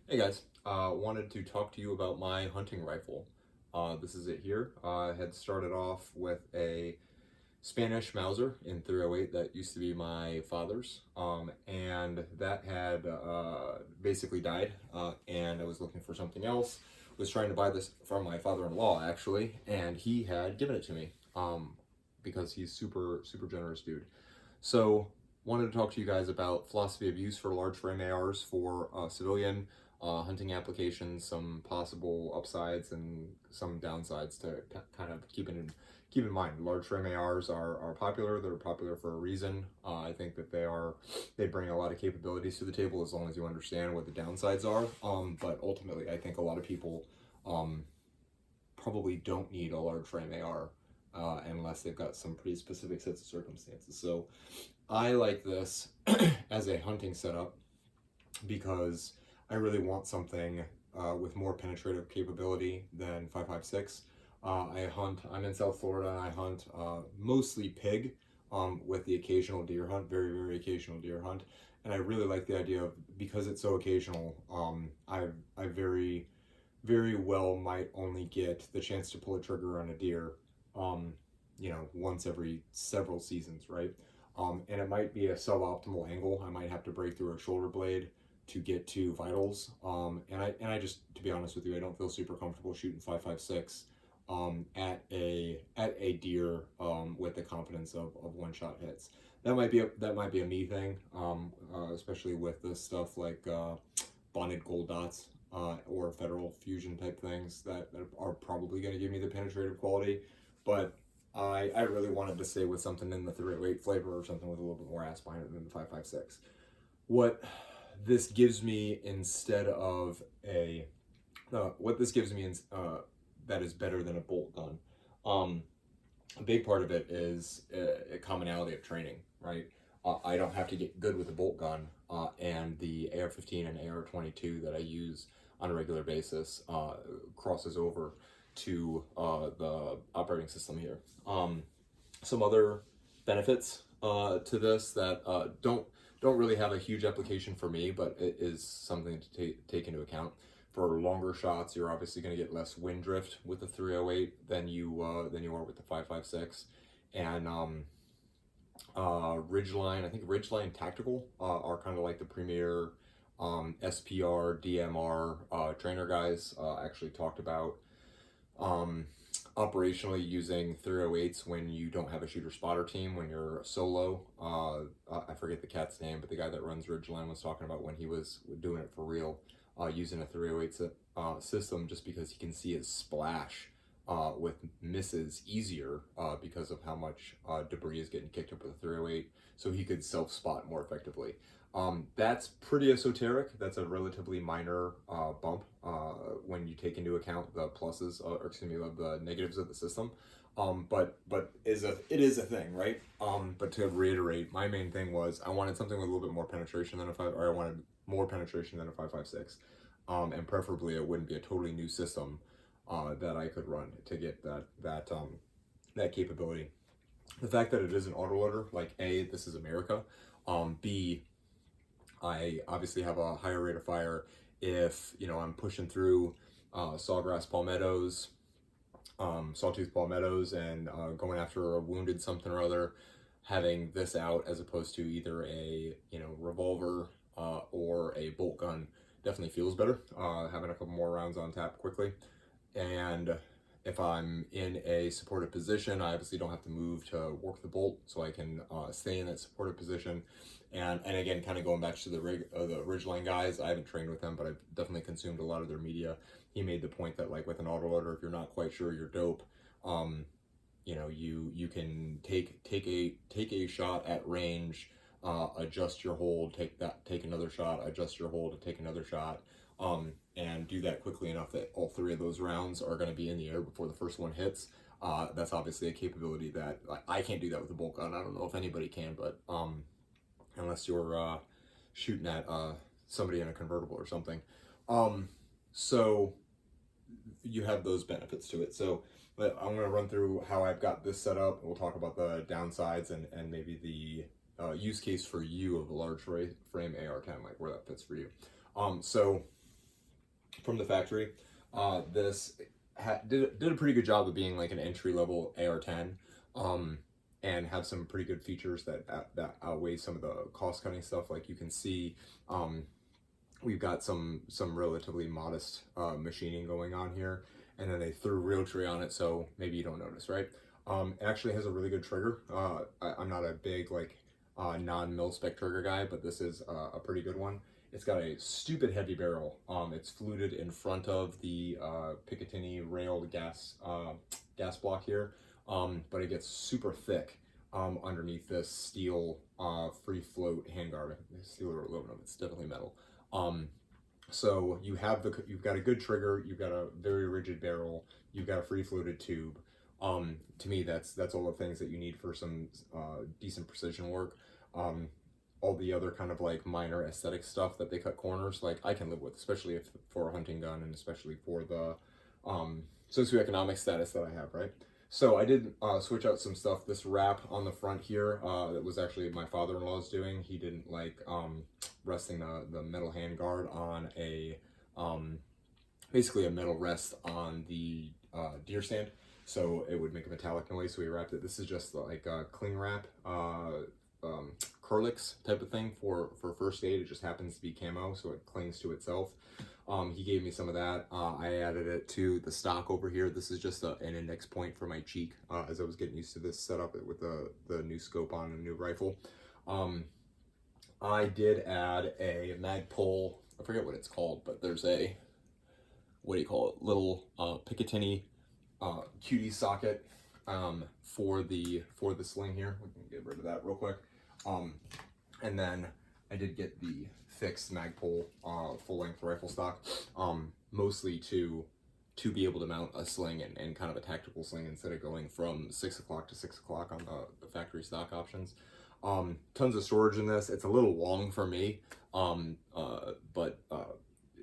Hey guys, wanted to talk to you about my hunting rifle. This is it here. I had started off with a Spanish Mauser in 308 that used to be my father's, and that had basically died, and I was looking for something else. Was trying to buy this from my father-in-law actually, and he had given it to me because he's super generous dude. So wanted to talk to you guys about philosophy of use for large frame ARs for civilian hunting applications, some possible upsides and some downsides to kind of keep in mind. Large frame ARs are popular. They're popular for a reason. I think that they bring a lot of capabilities to the table as long as you understand what the downsides are. But ultimately, I think a lot of people um, probably don't need a large frame AR unless they've got some pretty specific sets of circumstances. So I like this as a hunting setup because I really want something with more penetrative capability than 5.56. I'm in South Florida and I hunt mostly pig with the occasional deer hunt, very occasional deer hunt. And I really like the idea of, because it's so occasional, I very well might only get the chance to pull a trigger on a deer, um, once every several seasons, right? And it might be a suboptimal angle. I might have to break through a shoulder blade to get to vitals. And I just, to be honest with you, I don't feel super comfortable shooting 5.56 at a deer with the confidence of one shot hits. That might be a me thing, especially with this stuff like bonded gold dots or federal fusion type things that are probably going to give me the penetrative quality. But I really wanted to stay with something in the 308 flavor or something with a little bit more ass behind it than the 5.56. What this gives me instead of what this gives me that is better than a bolt gun. A big part of it is a commonality of training, right? I don't have to get good with a bolt gun, and the AR-15 and AR-22 that I use on a regular basis crosses over to the operating system here. Some other benefits to this that don't really have a huge application for me, but it is something to take into account. For longer shots, you're obviously going to get less wind drift with the 308 than you are with the 5.56, and Ridgeline. I think Ridgeline Tactical are kind of like the premier SPR DMR trainer guys. Actually talked about um, operationally using 308s when you don't have a shooter spotter team, when you're solo. I forget the cat's name, but the guy that runs Ridgeline was talking about when he was doing it for real, using a 308 system just because he can see his splash with misses easier because of how much debris is getting kicked up with a 308, so he could self-spot more effectively. That's pretty esoteric. That's a relatively minor bump when you take into account the pluses, or excuse me, of the negatives of the system. But it is a thing, right? But to reiterate, my main thing was I wanted something with a little bit more penetration than I wanted more penetration than a 5.56, and preferably it wouldn't be a totally new system that I could run to get that capability. The fact that it is an autoloader, like A, this is America. B, I obviously have a higher rate of fire if I'm pushing through sawgrass palmettos, sawtooth palmettos, and going after a wounded something or other. Having this out as opposed to either a revolver or a bolt gun definitely feels better. Having a couple more rounds on tap quickly, and if I'm in a supportive position, I obviously don't have to move to work the bolt, so I can stay in that supportive position. And again, kind of going back to the Ridgeline guys, I haven't trained with them, but I've definitely consumed a lot of their media. He made the point that, like, with an autoloader, if you're not quite sure you're dope, you can take a shot at range, adjust your hold, take another shot, adjust your hold, and take another shot, and do that quickly enough that all three of those rounds are going to be in the air before the first one hits. That's obviously a capability that I can't do that with a bolt gun. I don't know if anybody can, but unless you're shooting at somebody in a convertible or something. So you have those benefits to it. So but I'm going to run through how I've got this set up. We'll talk about the downsides and maybe the use case for you of a large frame AR-10, like where that fits for you. So from the factory. This did a pretty good job of being like an entry level AR-10, um, and have some pretty good features that outweigh some of the cost cutting stuff. Like you can see, um, we've got some relatively modest machining going on here, and then they threw Realtree on it, so maybe you don't notice, right? It actually has a really good trigger. I'm not a big like non-mil spec trigger guy, but this is a pretty good one. It's got a stupid heavy barrel. It's fluted in front of the Picatinny railed gas block here, but it gets super thick underneath this steel free float handguard. Steel or aluminum. It's definitely metal. Um, so you've got a good trigger, you've got a very rigid barrel, you've got a free floated tube. To me, that's all the things that you need for some decent precision work. All the other kind of like minor aesthetic stuff that they cut corners, like I can live with, especially if for a hunting gun and especially for the socioeconomic status that I have, right? So I did switch out some stuff. This wrap on the front here, that was actually my father-in-law's doing. He didn't like resting the metal handguard on a basically a metal rest on the deer stand, so it would make a metallic noise. So we wrapped it. This is just like a cling wrap, Curlix type of thing for first aid. It just happens to be camo, so it clings to itself. He gave me some of that. I added it to the stock over here. This is just an index point for my cheek as I was getting used to this setup with the new scope on a new rifle. I did add a Magpul. I forget what it's called, but there's a, what do you call it, little Picatinny QD socket for the sling here. We can get rid of that real quick. And then I did get the fixed Magpul full length rifle stock, mostly to be able to mount a sling and kind of a tactical sling instead of going from 6 o'clock to 6 o'clock on the factory stock options. Tons of storage in this. It's a little long for me, but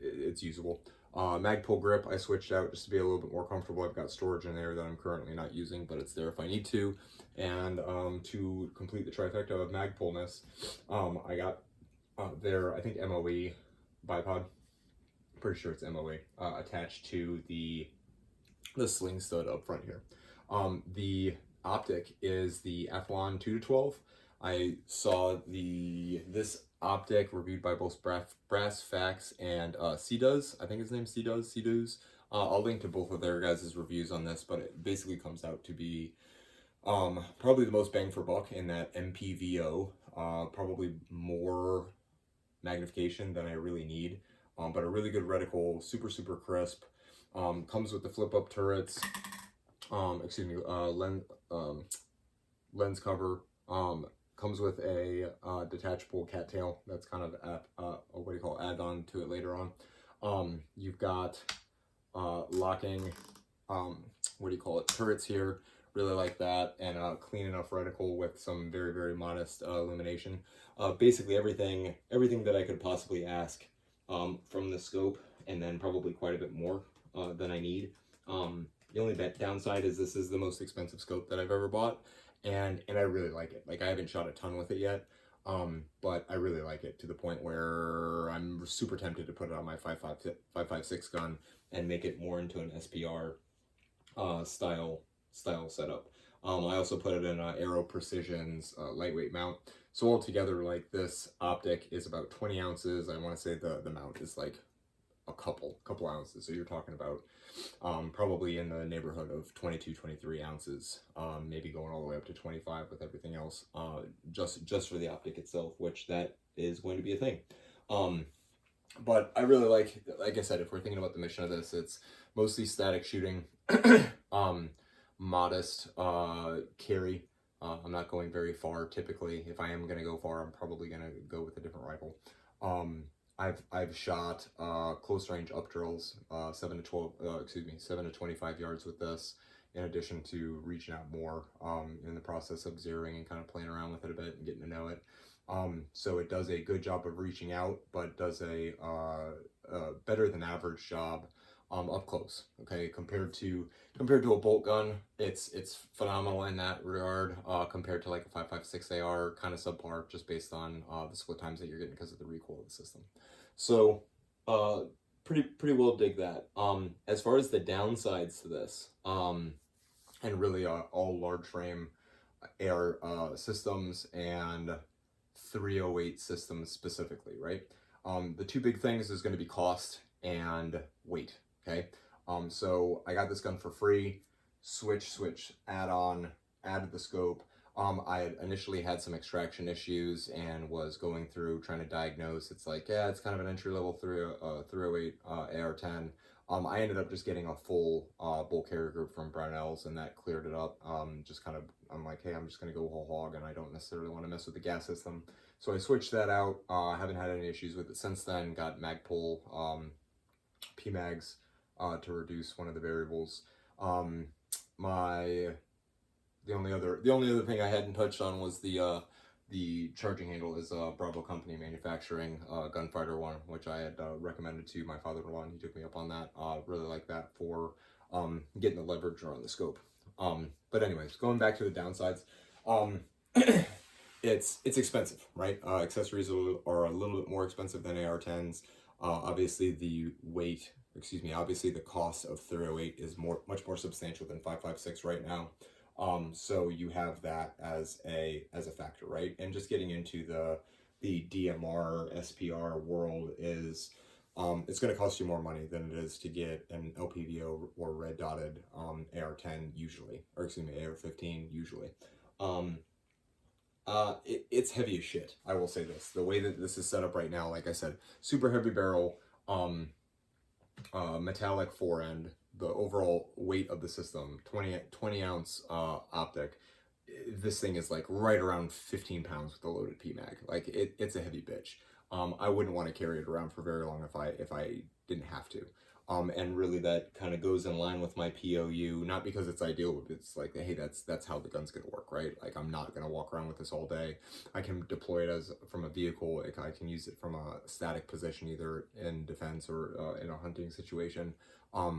it's usable. Magpul grip I switched out just to be a little bit more comfortable. I've got storage in there that I'm currently not using, but it's there if I need to. And to complete the trifecta of Magpulness, I got their, I think, MOE bipod. Pretty sure it's MOE attached to the sling stud up front here. The optic is the Athlon 2-12. I saw this optic reviewed by both Brass Facts and C-Does. I think his name's C-Does. I'll link to both of their guys' reviews on this, but it basically comes out to be probably the most bang for buck in that MPVO. Probably more magnification than I really need, but a really good reticle, super crisp. Comes with the flip up turrets. Lens cover. Comes with a detachable cattail. That's kind of what do you call, add on to it later on. You've got locking what do you call it, turrets here. Really like that, and clean enough reticle with some very modest illumination. Basically everything that I could possibly ask from the scope, and then probably quite a bit more than I need. The only downside is this is the most expensive scope that I've ever bought, and I really like it. Like, I haven't shot a ton with it yet, but I really like it to the point where I'm super tempted to put it on my 5.56 gun and make it more into an SPR style setup. I also put it in Aero Precision's lightweight mount. So altogether, like, this optic is about 20 ounces. I want to say the mount is like a couple ounces. So you're talking about probably in the neighborhood of 22-23 ounces, maybe going all the way up to 25 with everything else, just for the optic itself, which that is going to be a thing. But I really like I said, if we're thinking about the mission of this, it's mostly static shooting, modest carry. I'm not going very far typically. If I am going to go far, I'm probably going to go with a different rifle. I've shot close range up drills, 7 to 25 yards with this, in addition to reaching out more in the process of zeroing and kind of playing around with it a bit and getting to know it. So it does a good job of reaching out, but does a better than average job up close. Okay, compared to a bolt gun, it's phenomenal in that regard. Compared to like a 5.56 AR, kind of subpar, just based on the split times that you're getting because of the recoil of the system. So pretty well dig that. As far as the downsides to this, and really all large frame air systems and 308 systems specifically, right? The two big things is going to be cost and weight. Okay, so I got this gun for free. Switch, add on, added the scope. I had initially had some extraction issues and was going through trying to diagnose. It's like, yeah, it's kind of an entry level 308 AR-10. I ended up just getting a full bolt carrier group from Brownells, and that cleared it up. Just kind of, I'm like, hey, I'm just going to go whole hog, and I don't necessarily want to mess with the gas system. So I switched that out. Haven't had any issues with it since then. Got Magpul PMags to reduce one of the variables. My the only other thing I hadn't touched on was the charging handle is Bravo Company manufacturing gunfighter one, which I had recommended to my father-in-law, and he took me up on that. Really like that for getting the leverage around the scope. But anyways, going back to the downsides, it's expensive, right? Accessories are a little bit more expensive than AR-10s. Obviously the cost of 308 is much more substantial than 5.56 right now. So you have that as a factor, right? And just getting into the DMR SPR world is it's going to cost you more money than it is to get an LPVO or red dotted AR-10 usually, or excuse me, AR-15 usually. It's heavy as shit. I will say this: the way that this is set up right now, like I said, super heavy barrel, metallic forend. The overall weight of the system, 20 ounce optic. This thing is like right around 15 pounds with a loaded PMag. Like it's a heavy bitch. I wouldn't want to carry it around for very long if I didn't have to. And really that kind of goes in line with my POU, not because it's ideal, but it's like, hey, that's how the gun's gonna work, right? Like I'm not gonna walk around with this all day. I can deploy it from a vehicle. Like I can use it from a static position, either in defense or in a hunting situation.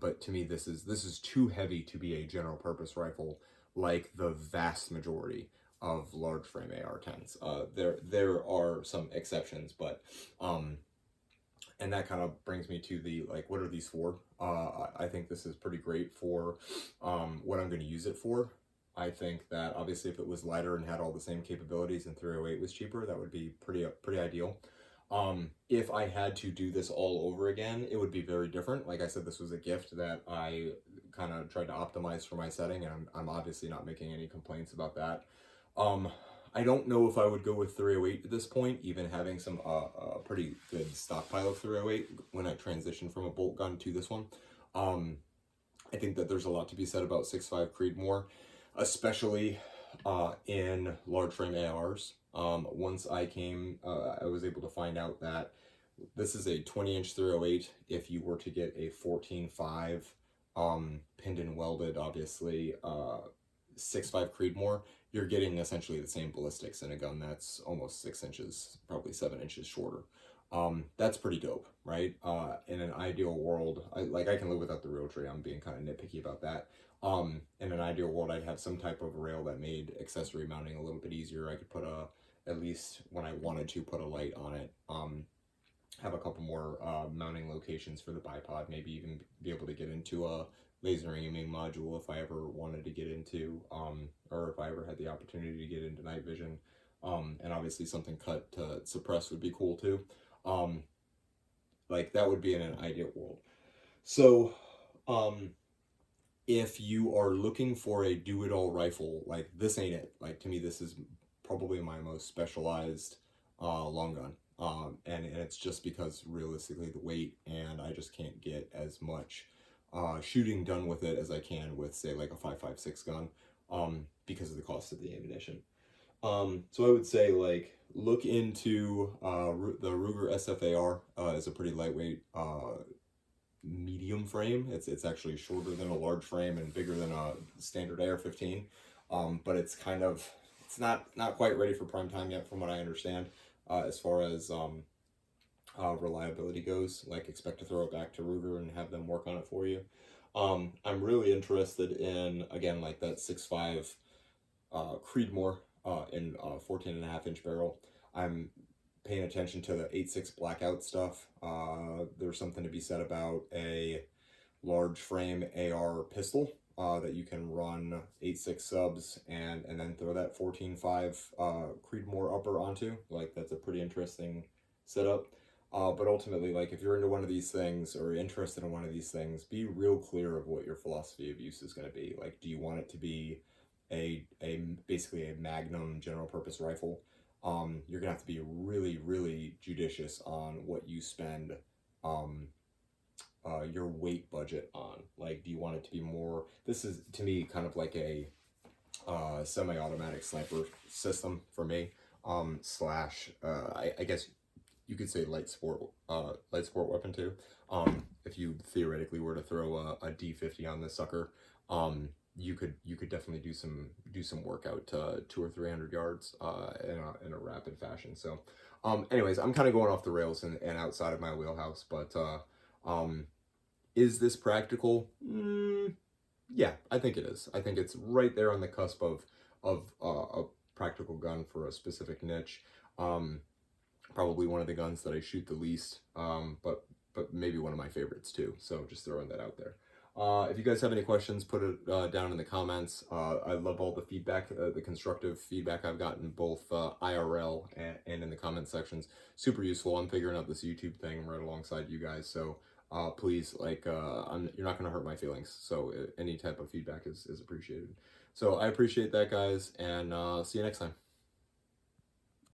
But to me, this is too heavy to be a general purpose rifle, like the vast majority of large frame AR-10s. There are some exceptions, but and that kind of brings me to the, like, what are these for? I think this is pretty great for what I'm going to use it for. I think that obviously if it was lighter and had all the same capabilities and 308 was cheaper, that would be pretty ideal. If I had to do this all over again, it would be very different. Like I said, this was a gift that I kind of tried to optimize for my setting, and I'm obviously not making any complaints about that. I don't know if I would go with 308 at this point, even having some pretty good stockpile of 308 when I transitioned from a bolt gun to this one. I think that there's a lot to be said about 6.5 Creedmoor, especially in large frame ARs. Once I was able to find out that this is a 20-inch 308. If you were to get a 14.5 pinned and welded, obviously 6.5 Creedmoor, you're getting essentially the same ballistics in a gun that's almost 6 inches, probably 7 inches shorter. That's pretty dope, right? In an ideal world, I can live without the rail tray. I'm being kind of nitpicky about that. In an ideal world, I'd have some type of rail that made accessory mounting a little bit easier. I could put at least when I wanted to, put a light on it. Have a couple more mounting locations for the bipod, maybe even be able to get into a laser aiming module if I ever wanted to get into, or if I ever had the opportunity to get into night vision. And obviously something cut to suppress would be cool too. Like that would be in an ideal world. So, if you are looking for a do-it-all rifle, like this ain't it. Like to me, this is probably my most specialized long gun. And it's just because realistically the weight, and I just can't get as much shooting done with it as I can with, say, like a 5.56 gun, because of the cost of the ammunition. So I would say, like, look into the Ruger SFAR. Is a pretty lightweight medium frame. It's actually shorter than a large frame and bigger than a standard AR-15. But it's not quite ready for prime time yet, from what I understand. As far as reliability goes, like expect to throw it back to Ruger and have them work on it for you. I'm really interested in, again, like that 6.5 Creedmoor in 14.5 inch barrel. I'm paying attention to the 8.6 blackout stuff. There's something to be said about a large frame AR pistol that you can run 8.6 subs and then throw that 14.5 Creedmoor upper onto. Like, that's a pretty interesting setup. But ultimately, like, if you're into one of these things or interested in one of these things, be real clear of what your philosophy of use is going to be. Like, do you want it to be a basically a Magnum general purpose rifle? You're gonna have to be really, really judicious on what you spend your weight budget on. Like, do you want it to be more? This is to me kind of like a semi-automatic sniper system for me. Slash, I guess you could say light sport weapon too. If you theoretically were to throw a D50 on this sucker, you could definitely do some workout to 200 or 300 yards in a rapid fashion. So, anyways, I'm kind of going off the rails and outside of my wheelhouse, but is this practical? Yeah, I think it is. I think it's right there on the cusp of a practical gun for a specific niche. Probably one of the guns that I shoot the least, but maybe one of my favorites too. So just throwing that out there. If you guys have any questions, put it down in the comments. I love all the feedback, the constructive feedback I've gotten both IRL and in the comment sections. Super useful. I'm figuring out this YouTube thing right alongside you guys. So please, like, you're not going to hurt my feelings. So any type of feedback is appreciated. So I appreciate that, guys, and see you next time.